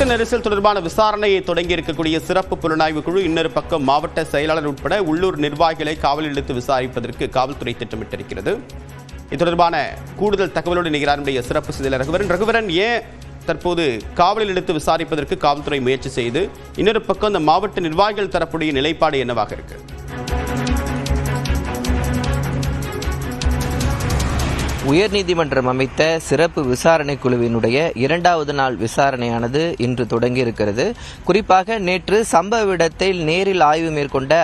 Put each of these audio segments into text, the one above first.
கூட்ட நெரிசல் தொடர்பான விசாரணையை தொடங்கி இருக்கக்கூடிய சிறப்பு புலனாய்வு குழு இன்னொரு பக்கம் மாவட்ட செயலாளர் உட்பட உள்ளூர் நிர்வாகிகளை காவலில் எடுத்து விசாரிப்பதற்கு காவல்துறை திட்டமிட்டிருக்கிறது. இது தொடர்பான கூடுதல் தகவலோடு நிகழ்ச்சிய சிறப்பு செய்தியாளர் ரகுவரன் ஏன் தற்போது காவலில் எடுத்து விசாரிப்பதற்கு காவல்துறை முயற்சி செய்து இன்னொரு பக்கம் அந்த மாவட்ட நிர்வாகிகள் தரப்புடைய நிலைப்பாடு என்னவாக இருக்கு? உயர்நீதிமன்றம் அமைத்த சிறப்பு விசாரணை குழுவினுடைய இரண்டாவது நாள் விசாரணையானது இன்று தொடங்கி இருக்கிறது. குறிப்பாக நேற்று சம்பவ இடத்தில் நேரில் ஆய்வு மேற்கொண்ட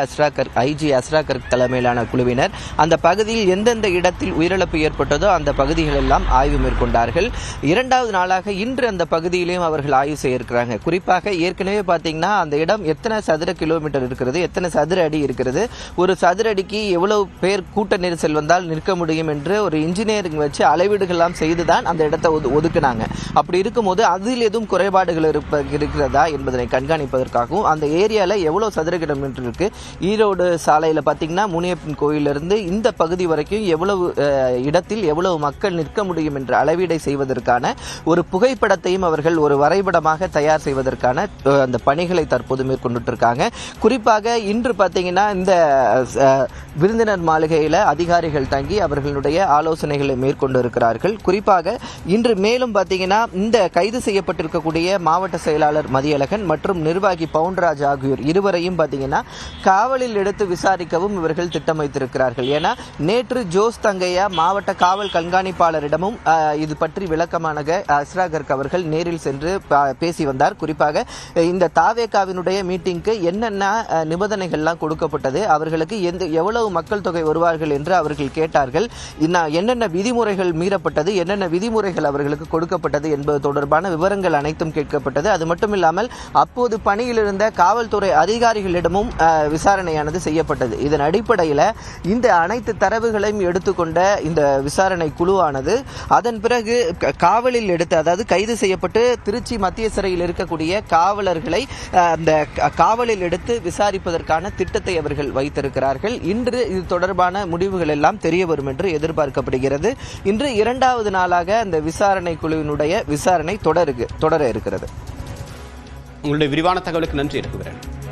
ஐஜி அஸ்ராகர் தலைமையிலான குழுவினர் அந்த பகுதியில் எந்தெந்த இடத்தில் உயிரிழப்பு ஏற்பட்டதோ அந்த பகுதிகள் எல்லாம் ஆய்வு மேற்கொண்டார்கள். இரண்டாவது நாளாக இன்று அந்த பகுதியிலையும் அவர்கள் ஆய்வு செய்ய இருக்கிறாங்க. குறிப்பாக ஏற்கனவே பார்த்தீங்கன்னா அந்த இடம் எத்தனை சதுர கிலோமீட்டர் இருக்கிறது, எத்தனை சதுர அடி இருக்கிறது, ஒரு சதுர அடிக்கு எவ்வளவு பேர் கூட்ட நெரிசல் வந்தால் நிற்க முடியும் என்று ஒரு இன்ஜினியர் வச்சு அளவீடுகள்லாம் செய்துதான் அந்த இடத்தை ஒதுக்குனாங்க. அப்படி இருக்கும்போது அதில் எதுவும் குறைபாடுகள் இருக்கிறதா என்பதனை கண்காணிப்பதற்காகவும் அந்த ஏரியால எவ்வளவு சதுர கிலோமீட்டர் இருக்கு, ஈரோடு சாலையில பாத்தீங்கன்னா முனியப்பன் கோயிலிருந்து இந்த பகுதி வரைக்கும் எவ்வளவு இடத்தில் எவ்வளவு மக்கள் நிற்க முடியும் என்ற அளவீடை செய்வதற்கான ஒரு புகைப்படத்தையும் அவர்கள் ஒரு வரைபடமாக தயார் செய்வதற்கான அந்த பணிகளை தற்போது மேற்கொண்டு இருக்காங்க. குறிப்பாக இன்று பாத்தீங்கன்னா இந்த விருந்தினர் மாளிகையில அதிகாரிகள் தங்கி அவர்களுடைய ஆலோசனைகளை மேற்கொண்டு இருக்கிறார்கள். குறிப்பாக இன்று மேலும் பார்த்தீங்கன்னா இந்த கைது செய்யப்பட்டிருக்கக்கூடிய மாவட்ட செயலாளர் மதியழகன் மற்றும் நிர்வாகி பவுன்ராஜ் ஆகியோர் இருவரையும் பார்த்தீங்கன்னா காவலில் எடுத்து விசாரிக்கவும் இவர்கள் திட்டம் வைத்திருக்கிறார்கள். ஏன்னா நேற்று ஜோஸ் தங்கையா மாவட்ட காவல் கண்காணிப்பாளரிடமும் இது பற்றி விளக்கமான அஸ்ராகர் அவர்கள் நேரில் சென்று பேசி வந்தார். குறிப்பாக இந்த தாவேகாவினுடைய மீட்டிங்க்கு என்னென்ன நிபந்தனைகள்லாம் கொடுக்கப்பட்டது, அவர்களுக்கு எவ்வளவு மக்கள் தொகை வருவார்கள் என்று அவர்கள் கேட்டார்கள். என்னென்ன விதிமுறைகள் மீறப்பட்டது, என்னென்ன விதிமுறைகள் அவர்களுக்கு கொடுக்கப்பட்டது என்பது தொடர்பான விவரங்கள் அனைத்தும் கேட்கப்பட்டது. அது மட்டும் இல்லாமல் அப்போது பணியில் இருந்த காவல்துறை அதிகாரிகளிடமும் விசாரணையானது செய்யப்பட்டது. இதன் அடிப்படையில் இந்த அனைத்து தரவுகளையும் எடுத்துக்கொண்ட இந்த விசாரணை குழுவானது அதன் பிறகு காவலில் எடுத்து, அதாவது கைது செய்யப்பட்டு திருச்சி மத்திய சிறையில் இருக்கக்கூடிய காவலர்களை அந்த காவலில் எடுத்து விசாரிப்பதற்கான திட்டத்தை அவர்கள் வைத்திருக்கிறார்கள். இன்று இது தொடர்பான முடிவுகள் எல்லாம் தெரிய வரும் என்று எதிர்பார்க்கப்படுகிறது. இன்று இரண்டாவது நாளாக அந்த விசாரணை குழுவினுடைய விசாரணை தொடர இருக்கிறது. உங்களுடைய விரிவான தகவலுக்கு நன்றி ரகுவரன்.